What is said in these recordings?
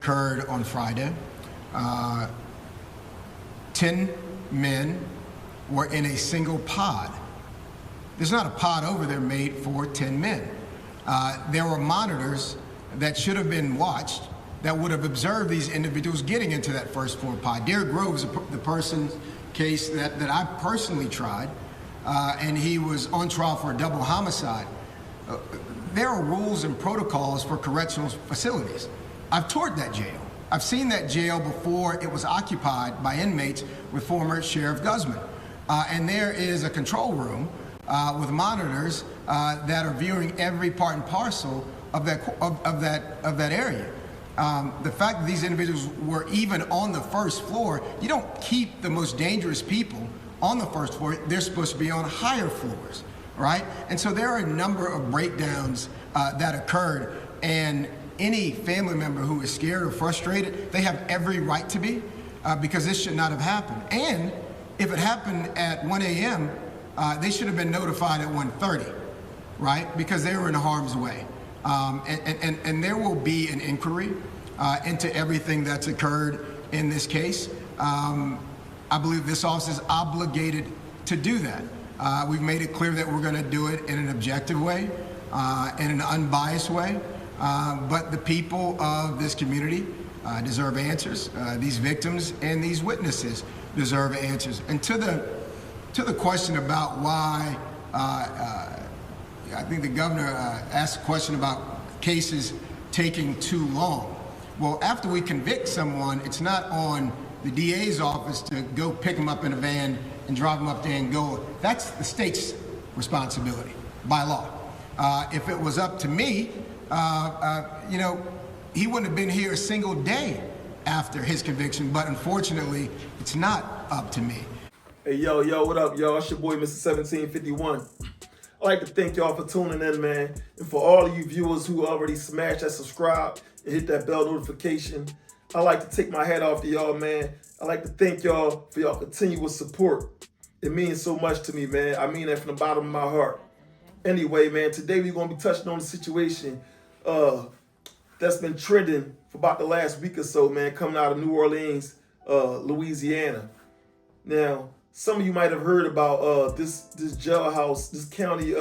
Occurred on Friday. 10 men were in a single pod. There's not a pod over there made for 10 men. There were monitors that should have been watched that would have observed these individuals getting into that first floor pod. Derek Groves, the person's case that I personally tried, and he was on trial for a double homicide. There are rules and protocols for correctional facilities. I've toured that jail. I've seen that jail before it was occupied by inmates with former Sheriff Guzman. And there is a control room with monitors that are viewing every part and parcel of that area. The fact that these individuals were even on the first floor, you don't keep the most dangerous people on the first floor. They're supposed to be on higher floors, right? And so there are a number of breakdowns that occurred, and any family member who is scared or frustrated, they have every right to be, because this should not have happened. And if it happened at 1 a.m., they should have been notified at 1:30, right? Because they were in harm's way. And there will be an inquiry into everything that's occurred in this case. I believe this office is obligated to do that. We've made it clear that we're going to do it in an objective way, in an unbiased way. But the people of this community deserve answers. These victims and these witnesses deserve answers. And to the question about why, I think the governor asked a question about cases taking too long. Well, after we convict someone, it's not on the DA's office to go pick them up in a van and drive them up there and go. That's the state's responsibility by law. If it was up to me, he wouldn't have been here a single day after his conviction, but unfortunately, it's not up to me. Hey, yo, what up, y'all? It's your boy, Mr. 1751. I'd like to thank y'all for tuning in, man. And for all of you viewers who already smashed that subscribe and hit that bell notification, I'd like to take my hat off to y'all, man. I'd like to thank y'all for y'all continuous support. It means so much to me, man. I mean that from the bottom of my heart. Anyway, man, today we're going to be touching on the situation that's been trending for about the last week or so, man, coming out of New Orleans, Louisiana. Now, some of you might have heard about this jailhouse, this county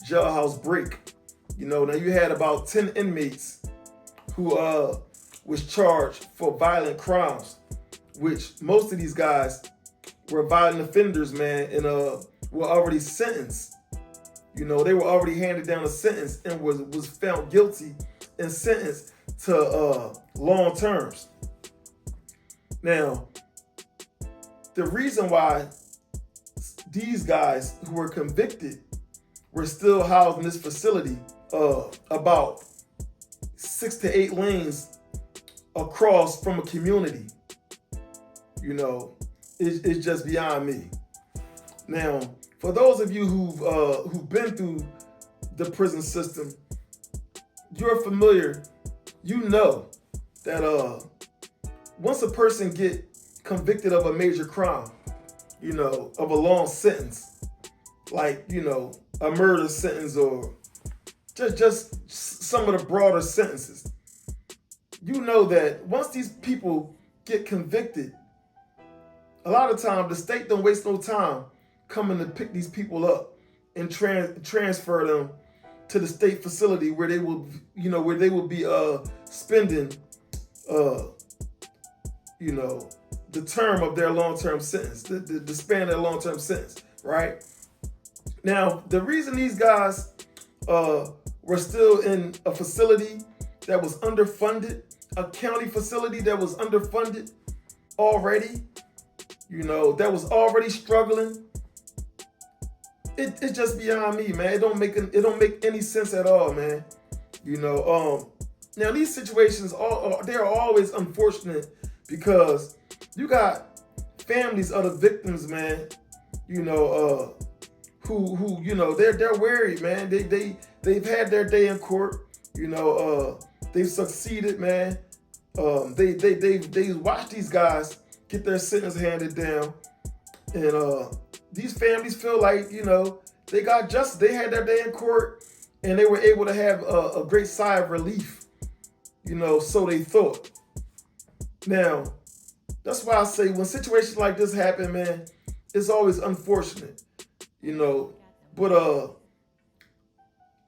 jailhouse break. Now you had about 10 inmates who was charged for violent crimes, which most of these guys were violent offenders, man, and were already sentenced. They were already handed down a sentence and was found guilty and sentenced to long terms. Now, the reason why these guys who were convicted were still housed in this facility, about 6 to 8 lanes across from a community, it's just beyond me. Now, for those of you who've been through the prison system, you're familiar. You know that once a person get convicted of a major crime, of a long sentence, like a murder sentence or just some of the broader sentences, that once these people get convicted, a lot of time the state don't waste no time coming to pick these people up and transfer them to the state facility where they will, be spending, the term of their long-term sentence, the span of their long-term sentence, right? Now, the reason these guys were still in a facility that was underfunded, a county facility that was underfunded already, that was already struggling, it's just beyond me, man. It don't make any sense at all, man. Now these situations they're always unfortunate because you got families of the victims, man. Who they're worried, man. They've had their day in court. They've succeeded, man. They watched these guys get their sentence handed down, and these families feel like they got justice. They had their day in court, and they were able to have a great sigh of relief. So they thought. Now, that's why I say when situations like this happen, man, it's always unfortunate, But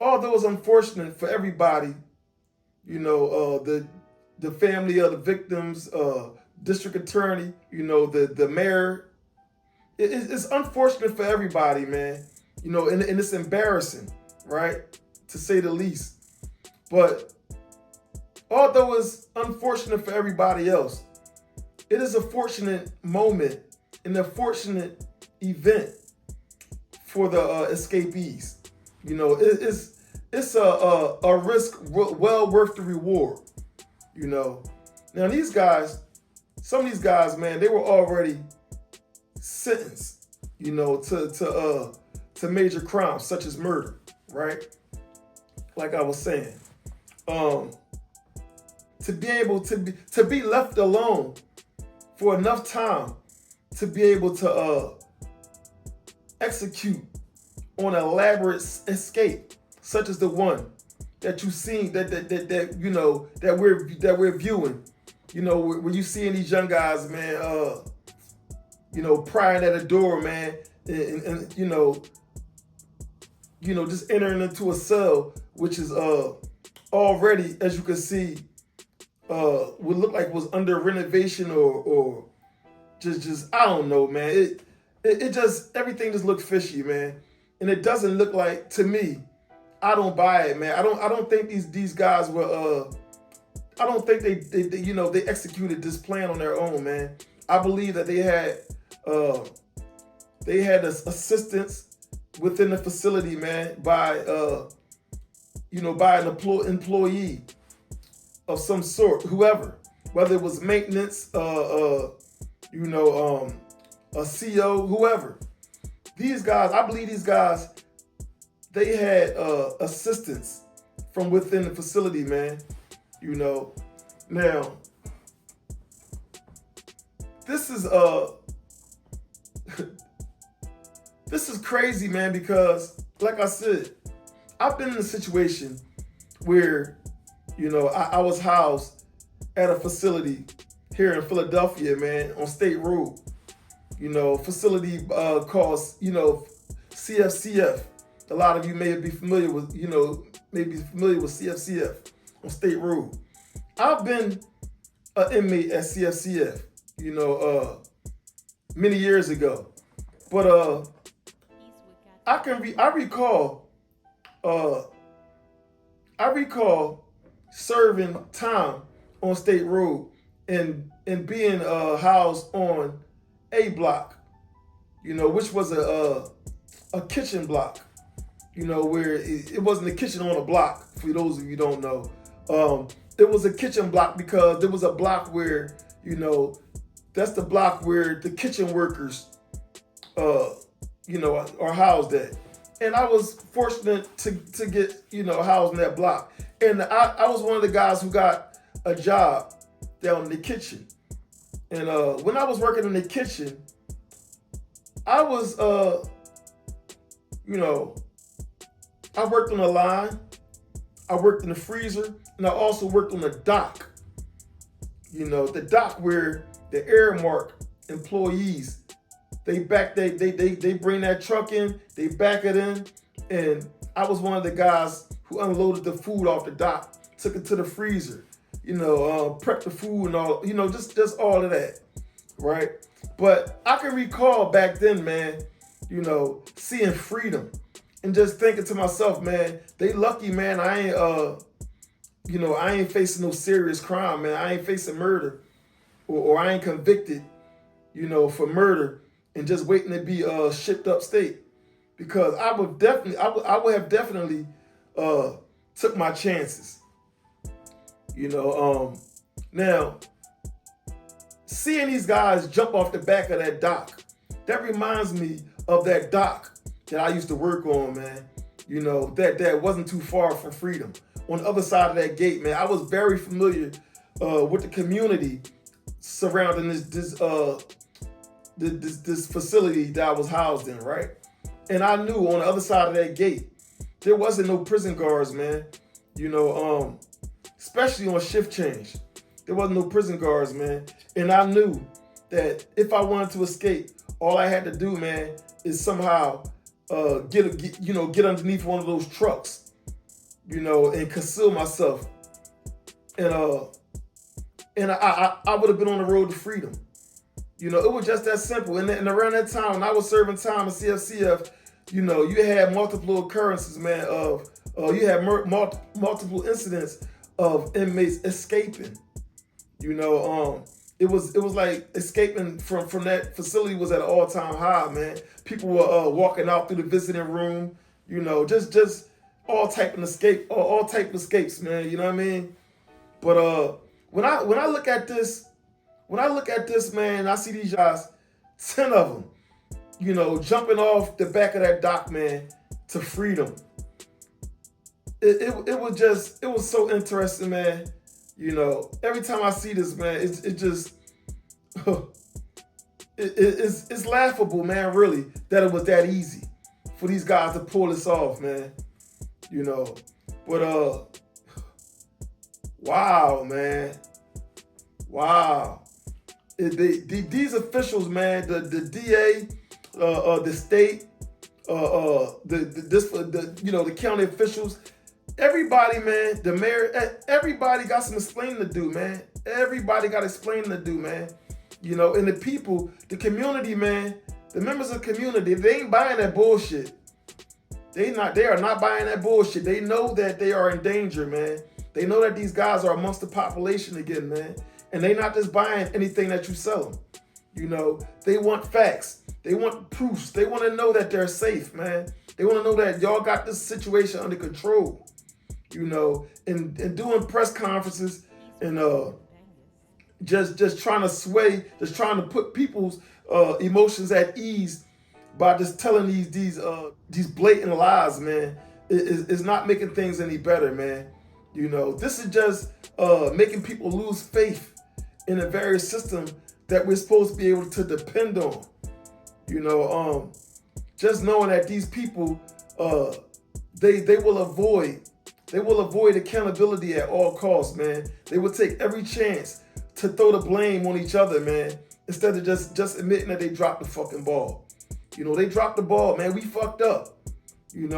although it's unfortunate for everybody, the family of the victims, district attorney, the mayor, it's unfortunate for everybody, man. And it's embarrassing, right, to say the least. But although it's unfortunate for everybody else, it is a fortunate moment and a fortunate event for the escapees. It's a risk well worth the reward. Now these guys, some of these guys, man, they were already sentenced, to major crimes such as murder, right? Like I was saying, to be able to be left alone for enough time to be able to execute on an elaborate escape, such as the one that you seen that we're viewing. When you seeing these young guys, man, prying at a door, man, and just entering into a cell, which is already, as you can see, would look like it was under renovation or just I don't know, man. It just, everything just looked fishy, man, and it doesn't look like, to me, I don't buy it, man. I don't think these guys were I don't think they executed this plan on their own, man. I believe that they had assistance within the facility, man, by by an employee of some sort, whoever, whether it was maintenance, a CO, whoever. These guys, I believe these guys, they had assistance from within the facility, man. Now, this is this is crazy, man, because like I said, I've been in a situation where, I was housed at a facility here in Philadelphia, man, on State Road. Facility called, CFCF. A lot of you may be familiar with, CFCF on State Road. I've been an inmate at CFCF, many years ago. But I recall serving time on State Road and being housed on A block, which was a kitchen block, where it wasn't a kitchen on a block, for those of you who don't know. It was a kitchen block because there was a block where, that's the block where the kitchen workers, are housed at. And I was fortunate to get, housed in that block. And I was one of the guys who got a job down in the kitchen. And when I was working in the kitchen, I was, I worked on the line, I worked in the freezer, and I also worked on the dock. The dock where the Airmark employees, they bring that truck in, they back it in, and I was one of the guys who unloaded the food off the dock, took it to the freezer, prepped the food and all, just all of that, right? But I can recall back then, man, seeing freedom and just thinking to myself, man, they lucky, man, I ain't facing no serious crime, man. I ain't facing murder or I ain't convicted, for murder and just waiting to be shipped upstate. Because I would have definitely took my chances. Now, seeing these guys jump off the back of that dock, that reminds me of that dock that I used to work on, man. That wasn't too far from Freedom. On the other side of that gate, man, I was very familiar with the community surrounding this facility that I was housed in, right? And I knew on the other side of that gate, there wasn't no prison guards, man. especially on shift change. There wasn't no prison guards, man. And I knew that if I wanted to escape, all I had to do, man, is somehow get underneath one of those trucks, and conceal myself. And I would have been on the road to freedom. It was just that simple. And around that time, when I was serving time in CFCF, you had multiple occurrences, man, of you had multiple incidents of inmates escaping. It was like escaping from that facility was at an all-time high, man. People were walking out through the visiting room, just all type of escapes, man. You know what I mean? But when I look at this, man, I see these guys, 10 of them, jumping off the back of that dock, man, to freedom. It was so interesting, man. Every time I see this, man, it's laughable, man, really, that it was that easy for these guys to pull this off, man. But wow, man. Wow. These officials, man, the DA, the state, the county officials, everybody, man, the mayor, everybody got some explaining to do, man. Everybody got explaining to do, man. And the people, the community, man, the members of the community, they ain't buying that bullshit. They are not buying that bullshit. They know that they are in danger, man. They know that these guys are amongst the population again, man. And they not just buying anything that you sell them. They want facts. They want proofs. They want to know that they're safe, man. They want to know that y'all got this situation under control. And doing press conferences and just trying to sway, just trying to put people's emotions at ease by just telling these blatant lies, man, is not making things any better, man. This is just making people lose faith in the various system that we're supposed to be able to depend on. Just knowing that these people, they will avoid accountability at all costs, man. They will take every chance to throw the blame on each other, man, instead of just admitting that they dropped the fucking ball. They dropped the ball, man. We fucked up. We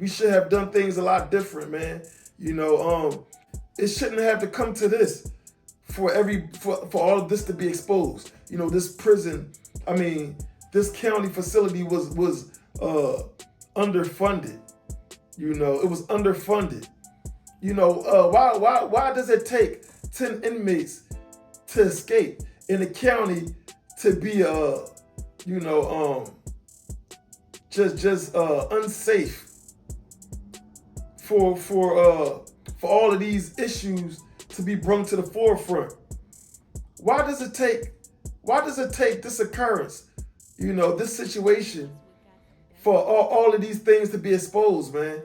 should have done things a lot different, man. It shouldn't have to come to this for all of this to be exposed. This prison, this county facility was underfunded. It was underfunded. Why does it take 10 inmates to escape in the county to be just unsafe for all of these issues to be brought to the forefront? Why does it take this occurrence, this situation, for all of these things to be exposed, man?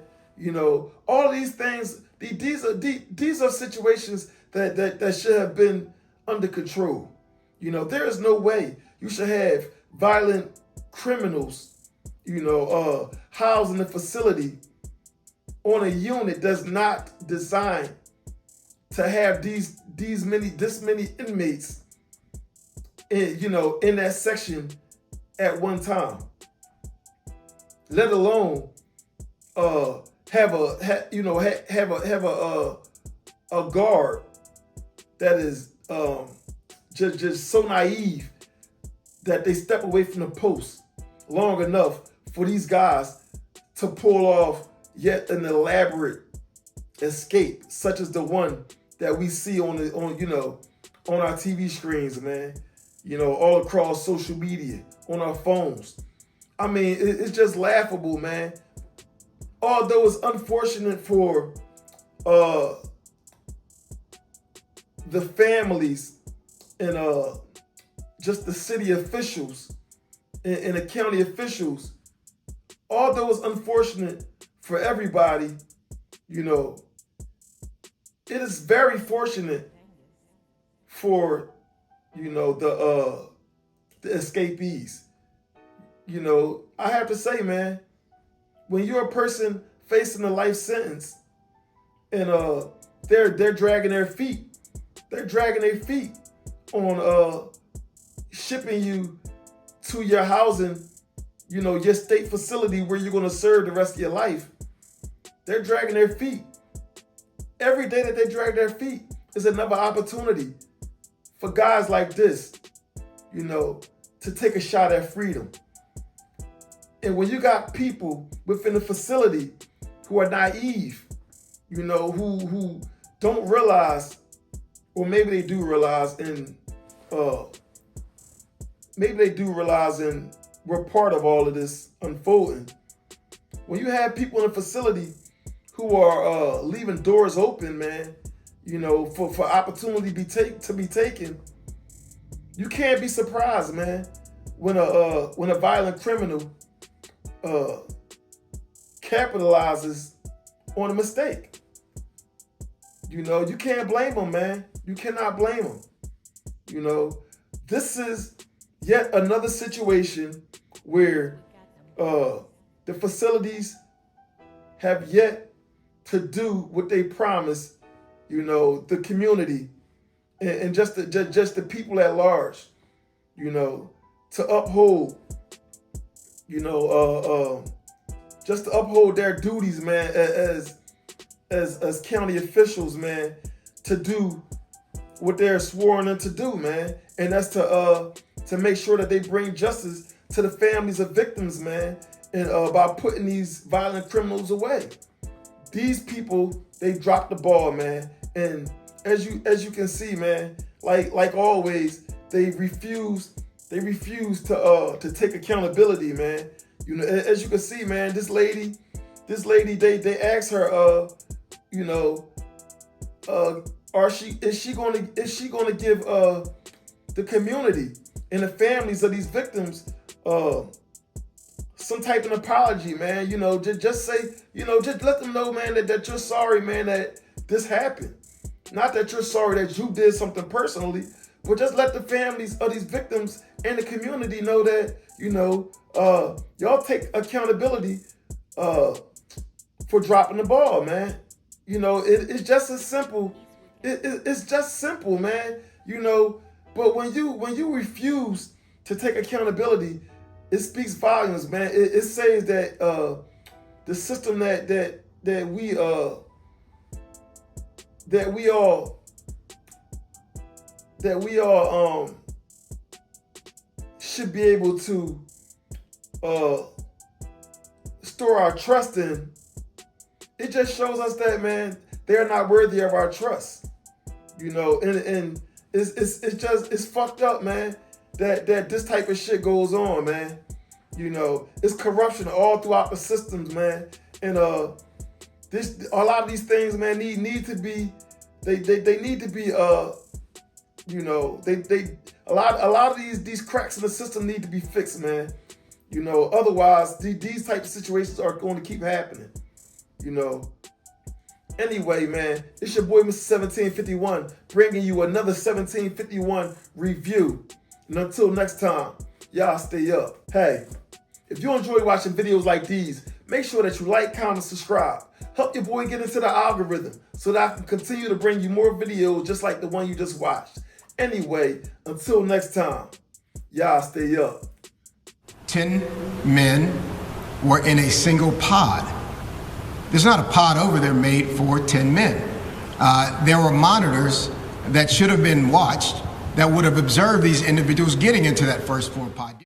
All of these things, these are situations that should have been under control. There is no way you should have violent criminals, housed in a facility on a unit that's not designed to have this many inmates in that section at one time. Let alone have a guard that is just so naive that they step away from the post long enough for these guys to pull off yet an elaborate escape, such as the one that we see on our TV screens, man. All across social media, on our phones. It's just laughable, man. Although it's unfortunate for the families and just the city officials and the county officials, although it's unfortunate for everybody, it is very fortunate for the escapees. I have to say, man, when you're a person facing a life sentence and they're dragging their feet. They're dragging their feet on shipping you to your housing, your state facility where you're going to serve the rest of your life. They're dragging their feet. Every day that they drag their feet is another opportunity for guys like this, to take a shot at freedom. And when you got people within the facility who are naive, who don't realize, or maybe they do realize, and we're part of all of this unfolding. When you have people in a facility who are leaving doors open, man, for opportunity to be taken, you can't be surprised, man, when a violent criminal capitalizes on a mistake. You can't blame them, man. You cannot blame them. This is yet another situation where the facilities have yet to do what they promised, the community and just the people at large, to uphold, just to uphold their duties, man, as county officials, man, to do what they're sworn in to do, man, and that's to make sure that they bring justice to the families of victims, man, and by putting these violent criminals away. These people, they dropped the ball, man, and as you can see, man, like always, they refuse to take accountability, man. As you can see, man, this lady, they asked her, is she gonna give the community and the families of these victims some type of apology, man? Just say, just let them know, man, that you're sorry, man, that this happened. Not that you're sorry that you did something personally, but just let the families of these victims and the community know that, y'all take accountability for dropping the ball, man. It's just as simple. It's just simple, man. But when you refuse to take accountability, it speaks volumes, man. It says that the system that we all should be able to store our trust in, it just shows us that, man, they're not worthy of our trust. And it's fucked up, man, that this type of shit goes on, man. It's corruption all throughout the systems, man. And a lot of these things, man, need to be, they need to be a lot of these cracks in the system need to be fixed, man. Otherwise these type of situations are going to keep happening. Anyway, man, it's your boy Mr. 1751 bringing you another 1751 review. And until next time, y'all stay up. Hey, if you enjoy watching videos like these, make sure that you like, comment, subscribe. Help your boy get into the algorithm so that I can continue to bring you more videos just like the one you just watched. Anyway, until next time, y'all stay up. 10 men were in a single pod. There's not a pod over there made for 10 men. There were monitors that should have been watched that would have observed these individuals getting into that first floor pod.